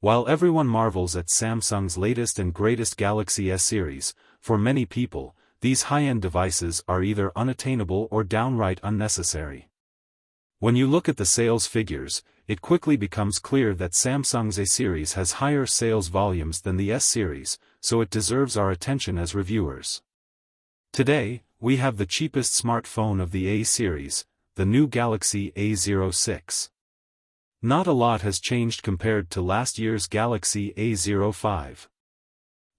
While everyone marvels at Samsung's latest and greatest Galaxy S series, for many people, these high-end devices are either unattainable or downright unnecessary. When you look at the sales figures, it quickly becomes clear that Samsung's A series has higher sales volumes than the S series, so it deserves our attention as reviewers. Today, we have the cheapest smartphone of the A series, the new Galaxy A06. Not a lot has changed compared to last year's Galaxy A05.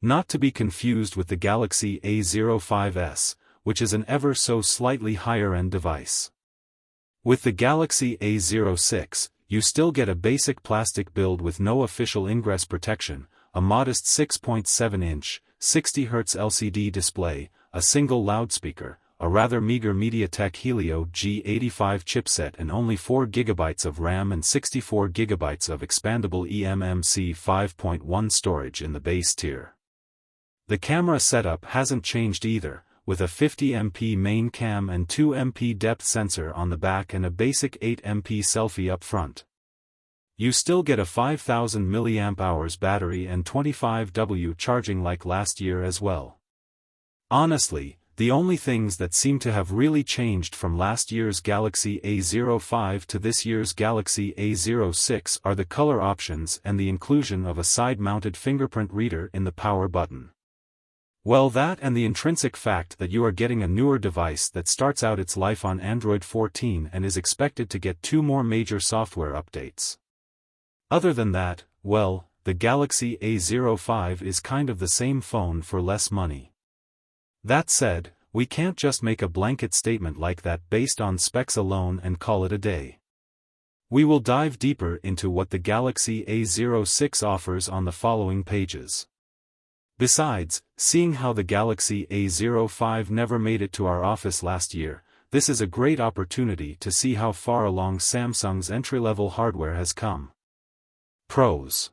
Not to be confused with the Galaxy A05s, which is an ever so slightly higher-end device. With the Galaxy A06, you still get a basic plastic build with no official ingress protection, a modest 6.7-inch, 60Hz LCD display, a single loudspeaker, a rather meager MediaTek Helio G85 chipset and only 4 GB of RAM and 64 GB of expandable eMMC 5.1 storage in the base tier. The camera setup hasn't changed either, with a 50MP main cam and 2MP depth sensor on the back and a basic 8MP selfie up front. You still get a 5000 mAh battery and 25W charging like last year as well. Honestly, the only things that seem to have really changed from last year's Galaxy A05 to this year's Galaxy A06 are the color options and the inclusion of a side-mounted fingerprint reader in the power button. Well, that and the intrinsic fact that you are getting a newer device that starts out its life on Android 14 and is expected to get 2 more major software updates. Other than that, well, the Galaxy A05 is kind of the same phone for less money. That said, we can't just make a blanket statement like that based on specs alone and call it a day. We will dive deeper into what the Galaxy A06 offers on the following pages. Besides, seeing how the Galaxy A05 never made it to our office last year, this is a great opportunity to see how far along Samsung's entry-level hardware has come. Pros: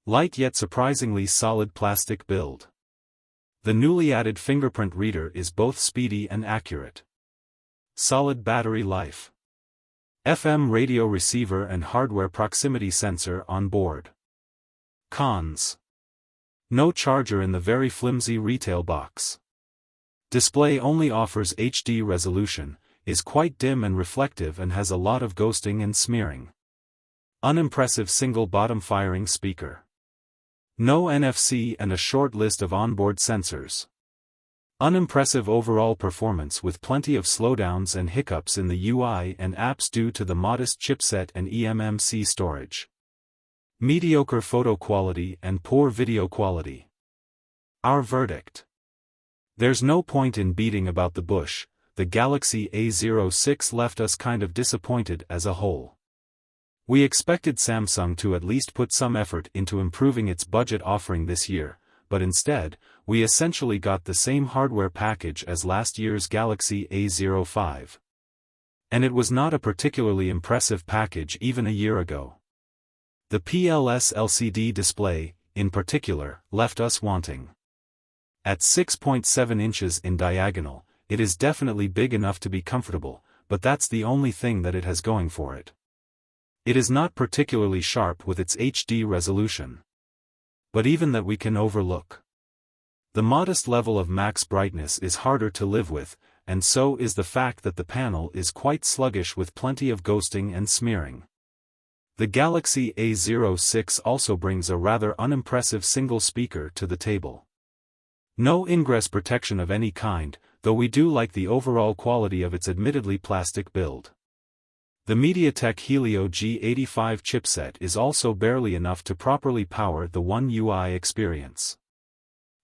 light yet surprisingly solid plastic build. The newly added fingerprint reader is both speedy and accurate. Solid battery life. FM radio receiver and hardware proximity sensor on board. Cons: no charger in the very flimsy retail box. Display only offers HD resolution, is quite dim and reflective and has a lot of ghosting and smearing. Unimpressive single bottom firing speaker. No NFC and a short list of onboard sensors. Unimpressive overall performance with plenty of slowdowns and hiccups in the UI and apps due to the modest chipset and eMMC storage. Mediocre photo quality and poor video quality. Our verdict: there's no point in beating about the bush, the Galaxy A06 left us kind of disappointed as a whole. We expected Samsung to at least put some effort into improving its budget offering this year, but instead, we essentially got the same hardware package as last year's Galaxy A05. And it was not a particularly impressive package even a year ago. The PLS LCD display, in particular, left us wanting. At 6.7 inches in diagonal, it is definitely big enough to be comfortable, but that's the only thing that it has going for it. It is not particularly sharp with its HD resolution. But even that we can overlook. The modest level of max brightness is harder to live with, and so is the fact that the panel is quite sluggish with plenty of ghosting and smearing. The Galaxy A06 also brings a rather unimpressive single speaker to the table. No ingress protection of any kind, though we do like the overall quality of its admittedly plastic build. The MediaTek Helio G85 chipset is also barely enough to properly power the One UI experience.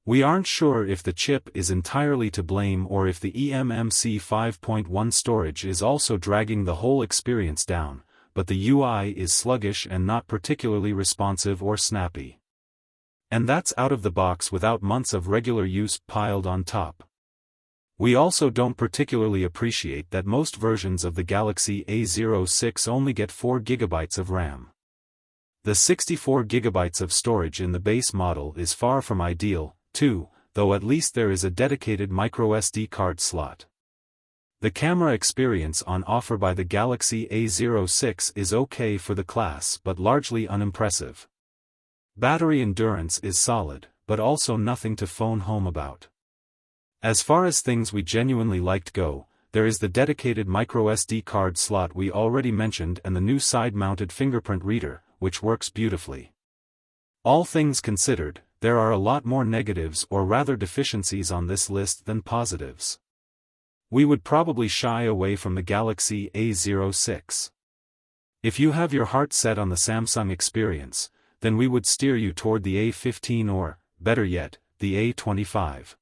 We aren't sure if the chip is entirely to blame or if the eMMC 5.1 storage is also dragging the whole experience down, but the UI is sluggish and not particularly responsive or snappy. And that's out of the box without months of regular use piled on top. We also don't particularly appreciate that most versions of the Galaxy A06 only get 4 GB of RAM. The 64 GB of storage in the base model is far from ideal, too, though at least there is a dedicated microSD card slot. The camera experience on offer by the Galaxy A06 is okay for the class but largely unimpressive. Battery endurance is solid, but also nothing to phone home about. As far as things we genuinely liked go, there is the dedicated microSD card slot we already mentioned and the new side-mounted fingerprint reader, which works beautifully. All things considered, there are a lot more negatives or rather deficiencies on this list than positives. We would probably shy away from the Galaxy A06. If you have your heart set on the Samsung experience, then we would steer you toward the A15 or, better yet, the A25.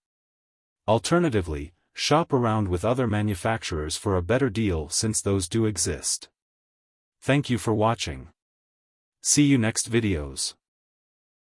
Alternatively, shop around with other manufacturers for a better deal since those do exist. Thank you for watching. See you next videos.